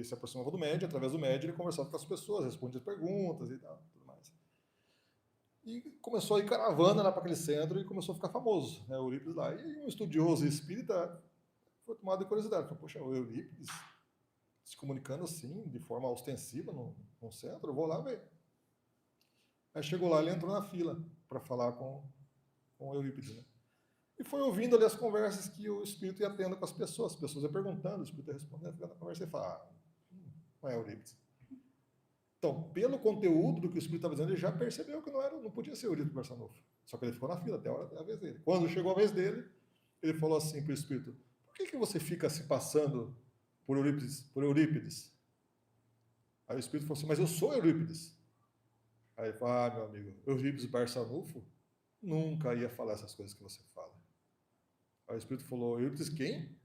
se aproximava do médium, através do médium ele conversava com as pessoas, respondia perguntas e tal, tudo mais. E começou a ir caravana lá para aquele centro e começou a ficar famoso, né, o Eurípides lá. E um estudioso espírita foi tomado de curiosidade, falou, poxa, o Eurípides se comunicando assim, de forma ostensiva no centro, eu vou lá ver. Aí chegou lá, ele entrou na fila para falar com o Eurípides, né? E foi ouvindo ali as conversas que o espírito ia tendo com as pessoas iam perguntando, o espírito ia respondendo, ficando na conversa e fala, não é Eurípides. Então, pelo conteúdo do que o espírito estava dizendo, ele já percebeu que não podia ser Eurípides Barçanufo. Só que ele ficou na fila até a hora da vez dele. Quando chegou a vez dele, ele falou assim para o espírito, por que você fica se passando por Eurípides? Aí o espírito falou assim, mas eu sou Eurípides. Aí ele falou, meu amigo, Eurípides Barçanufo nunca ia falar essas coisas que você fala. Aí o espírito falou, Eurípides quem?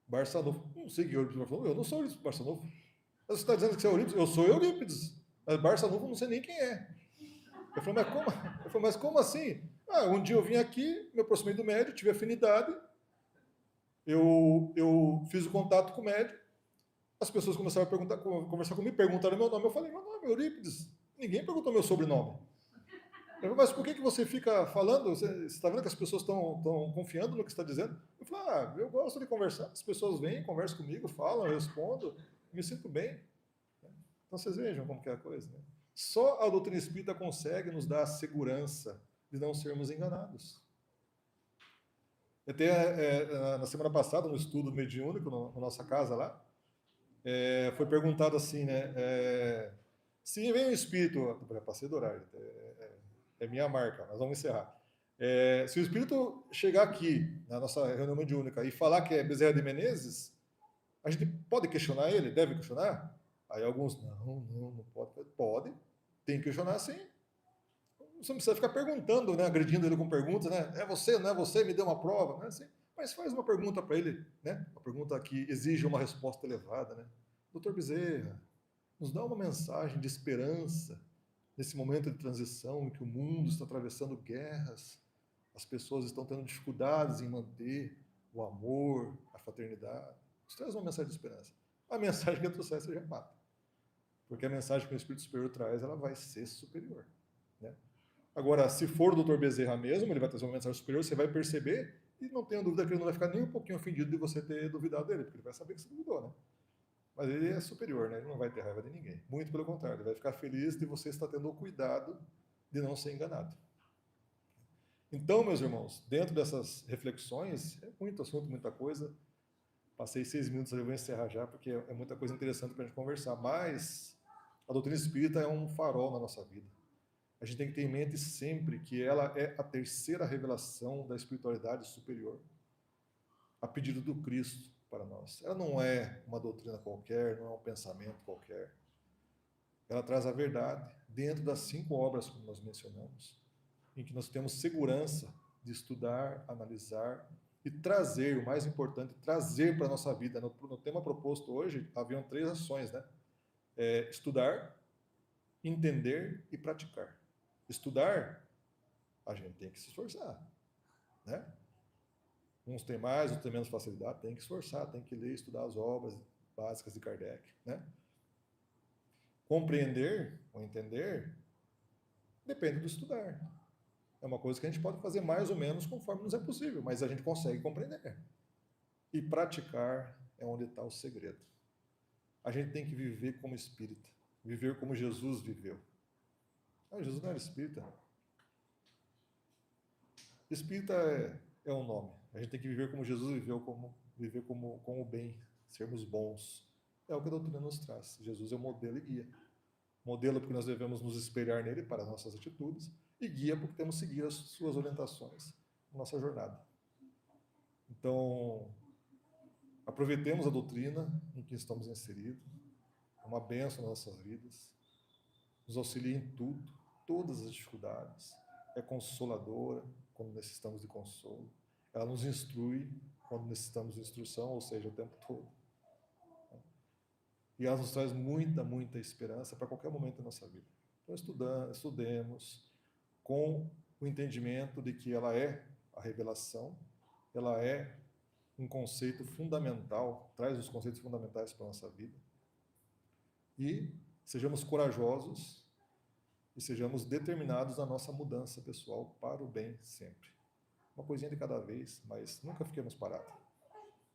Barçanufo. Não sei que Eurípides Barçanufo. Eu não sou Eurípides Barçanufo. Você está dizendo que você é Eurípides? Eu sou Eurípides. Mas Barçanufo não sei nem quem é. Eu falei, mas como? Eu falei, mas como assim? Um dia eu vim aqui, me aproximei do médium, tive afinidade, eu fiz o contato com o médium, as pessoas começaram a conversar comigo, perguntaram meu nome, eu falei, meu nome é Eurípides. Ninguém perguntou meu sobrenome. Eu falei, mas por que você fica falando? Você está vendo que as pessoas estão confiando no que está dizendo? Eu falei, eu gosto de conversar. As pessoas vêm, conversam comigo, falam, eu respondo, me sinto bem. Então vocês vejam como que é a coisa. Né? Só a doutrina espírita consegue nos dar a segurança de não sermos enganados. Até na semana passada, no estudo mediúnico, na nossa casa lá, foi perguntado assim, né? Se vem um espírito, já passei do horário, é minha marca, nós vamos encerrar. Se o espírito chegar aqui, na nossa reunião mediúnica, e falar que é Bezerra de Menezes, a gente pode questionar ele? Deve questionar? Aí alguns, não pode. Pode, tem que questionar sim. Você não precisa ficar perguntando, né, agredindo ele com perguntas, né? É você, não é você, me dê uma prova, não é assim? Mas faz uma pergunta para ele, né? Uma pergunta que exige uma resposta elevada, né? Doutor Bezerra, nos dá uma mensagem de esperança nesse momento de transição em que o mundo está atravessando guerras, as pessoas estão tendo dificuldades em manter o amor, a fraternidade. Nos traz uma mensagem de esperança. A mensagem que eu trouxer, você já mata. Porque a mensagem que o Espírito Superior traz, ela vai ser superior. Né? Agora, se for o Dr. Bezerra mesmo, ele vai trazer uma mensagem superior, você vai perceber, e não tenha dúvida que ele não vai ficar nem um pouquinho ofendido de você ter duvidado dele, porque ele vai saber que você duvidou, né? Mas ele é superior, né? Ele não vai ter raiva de ninguém. Muito pelo contrário, ele vai ficar feliz de você estar tendo o cuidado de não ser enganado. Então, meus irmãos, dentro dessas reflexões, é muito assunto, muita coisa. Passei 6 minutos ali, eu vou encerrar já, porque é muita coisa interessante para a gente conversar. Mas a doutrina espírita é um farol na nossa vida. A gente tem que ter em mente sempre que ela é a terceira revelação da espiritualidade superior, a pedido do Cristo para nós. Ela não é uma doutrina qualquer, não é um pensamento qualquer. Ela traz a verdade dentro das 5 obras, como nós mencionamos, em que nós temos segurança de estudar, analisar e trazer, o mais importante, trazer para a nossa vida. No tema proposto hoje, haviam 3 ações, né? Estudar, entender e praticar. Estudar, a gente tem que se esforçar, né? Uns têm mais, outros têm menos facilidade, tem que esforçar, tem que ler, estudar as obras básicas de Kardec, né? Compreender ou entender depende do estudar. É uma coisa que a gente pode fazer mais ou menos conforme nos é possível, mas a gente consegue compreender. E praticar é onde está o segredo. A gente tem que viver como espírita, viver como Jesus viveu. Jesus não era espírita. Espírita é um nome. A gente tem que viver como Jesus viveu, viver com o bem, sermos bons. É o que a doutrina nos traz. Jesus é o modelo e guia. Modelo porque nós devemos nos espelhar nele para as nossas atitudes, e guia porque temos que seguir as suas orientações na nossa jornada. Então, aproveitemos a doutrina em que estamos inseridos, é uma bênção nas nossas vidas, nos auxilia em tudo, todas as dificuldades, é consoladora quando necessitamos de consolo, ela nos instrui quando necessitamos de instrução, ou seja, o tempo todo. E ela nos traz muita, muita esperança para qualquer momento da nossa vida. Então, estudemos com o entendimento de que ela é a revelação, ela é um conceito fundamental, traz os conceitos fundamentais para a nossa vida. E sejamos corajosos e sejamos determinados na nossa mudança pessoal para o bem sempre. Uma coisinha de cada vez, mas nunca fiquemos parados.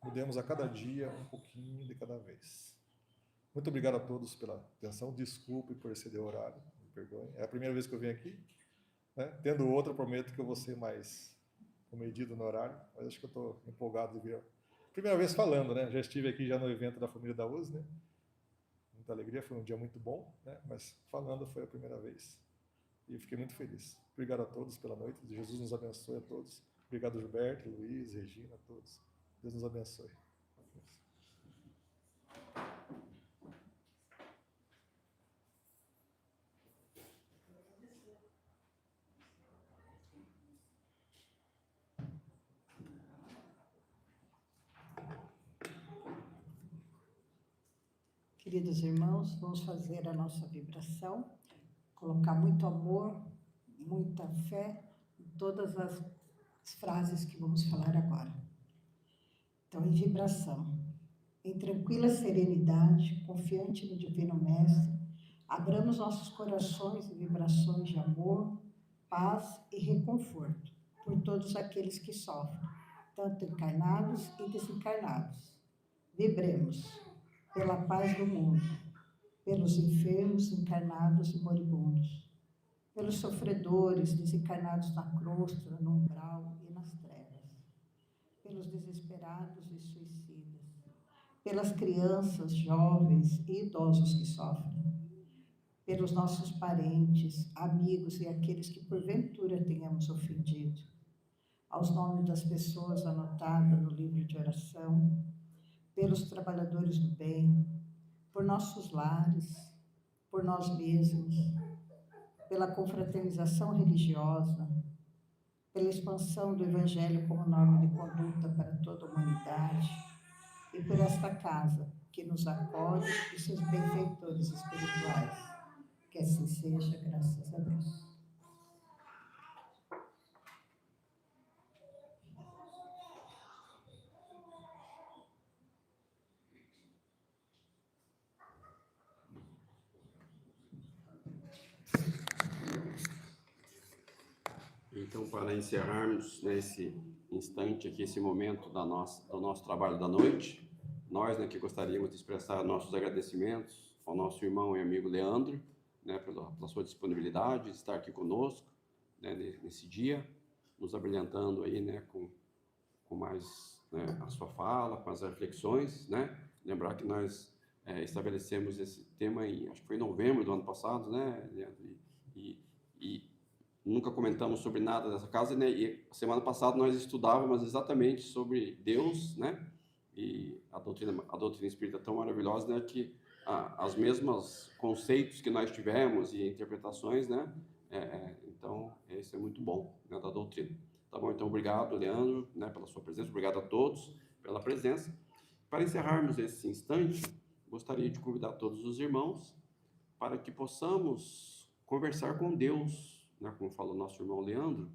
Mudemos a cada dia um pouquinho de cada vez. Muito obrigado a todos pela atenção. Desculpe por exceder o horário, me perdoem. É a primeira vez que eu venho aqui. Né? Tendo outra, prometo que eu vou ser mais comedido no horário, mas acho que eu estou empolgado de vir. Primeira vez falando, né? Já estive aqui já no evento da família da USE, né? Muita alegria, foi um dia muito bom, né? Mas falando foi a primeira vez. E fiquei muito feliz. Obrigado a todos pela noite. Jesus nos abençoe a todos. Obrigado, Gilberto, Luiz, Regina, a todos. Deus nos abençoe. Queridos irmãos, vamos fazer a nossa vibração, colocar muito amor, muita fé em todas as frases que vamos falar agora. Então, em vibração, em tranquila serenidade, confiante no Divino Mestre, abramos nossos corações e vibrações de amor, paz e reconforto por todos aqueles que sofrem, tanto encarnados e desencarnados. Vibremos pela paz do mundo, pelos enfermos, encarnados e moribundos, pelos sofredores, desencarnados na crosta, no umbral e nas trevas, pelos desesperados e suicidas, pelas crianças, jovens e idosos que sofrem, pelos nossos parentes, amigos e aqueles que porventura tenhamos ofendido, aos nomes das pessoas anotadas no livro de oração, pelos trabalhadores do bem, por nossos lares, por nós mesmos, pela confraternização religiosa, pela expansão do Evangelho como norma de conduta para toda a humanidade e por esta casa que nos acolhe e seus benfeitores espirituais. Que assim seja, graças a Deus. Então, para encerrarmos nesse instante aqui, esse momento do nosso trabalho da noite, nós, né, que gostaríamos de expressar nossos agradecimentos ao nosso irmão e amigo Leandro, né, pela sua disponibilidade de estar aqui conosco, né, nesse dia, nos abrilhantando aí, né, com mais, né, a sua fala, com as reflexões, né? Lembrar que nós estabelecemos esse tema acho que foi em novembro do ano passado, né, Leandro? E nunca comentamos sobre nada dessa casa, né? E semana passada nós estudávamos exatamente sobre Deus, né? E a doutrina espírita é tão maravilhosa, né? Que as mesmas conceitos que nós tivemos e interpretações, né? Então, isso é muito bom, né, da doutrina. Tá bom? Então, obrigado, Leandro, né, pela sua presença. Obrigado a todos pela presença. Para encerrarmos esse instante, gostaria de convidar todos os irmãos para que possamos conversar com Deus, né, como falou nosso irmão Leandro,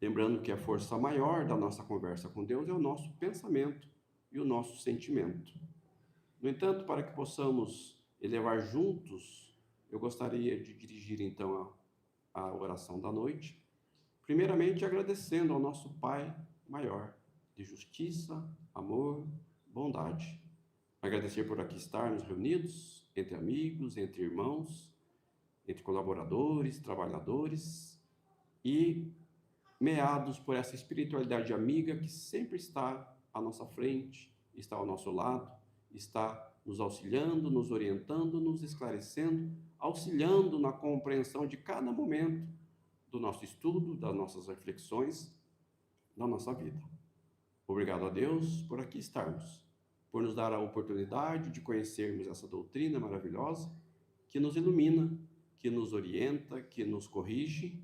lembrando que a força maior da nossa conversa com Deus é o nosso pensamento e o nosso sentimento. No entanto, para que possamos elevar juntos, eu gostaria de dirigir então a oração da noite, primeiramente agradecendo ao nosso Pai maior, de justiça, amor, bondade. Agradecer por aqui estarmos reunidos, entre amigos, entre irmãos, entre colaboradores, trabalhadores e meados por essa espiritualidade amiga que sempre está à nossa frente, está ao nosso lado, está nos auxiliando, nos orientando, nos esclarecendo, auxiliando na compreensão de cada momento do nosso estudo, das nossas reflexões, da nossa vida. Obrigado a Deus por aqui estarmos, por nos dar a oportunidade de conhecermos essa doutrina maravilhosa que nos ilumina, que nos orienta, que nos corrige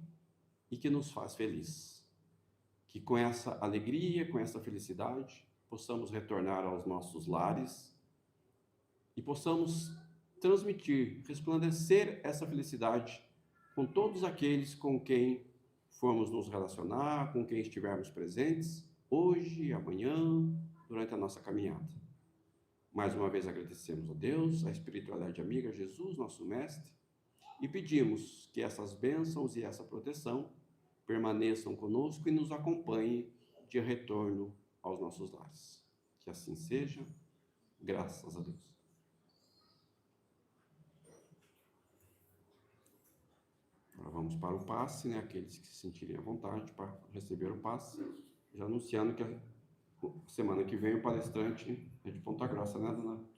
e que nos faz feliz. Que com essa alegria, com essa felicidade, possamos retornar aos nossos lares e possamos transmitir, resplandecer essa felicidade com todos aqueles com quem formos nos relacionar, com quem estivermos presentes, hoje, amanhã, durante a nossa caminhada. Mais uma vez agradecemos a Deus, a espiritualidade amiga, Jesus, nosso Mestre, e pedimos que essas bênçãos e essa proteção permaneçam conosco e nos acompanhem de retorno aos nossos lares. Que assim seja, graças a Deus. Agora vamos para o passe, né? Aqueles que se sentirem à vontade para receber o passe, já anunciando que a semana que vem o palestrante é de Ponta Grossa, né, dona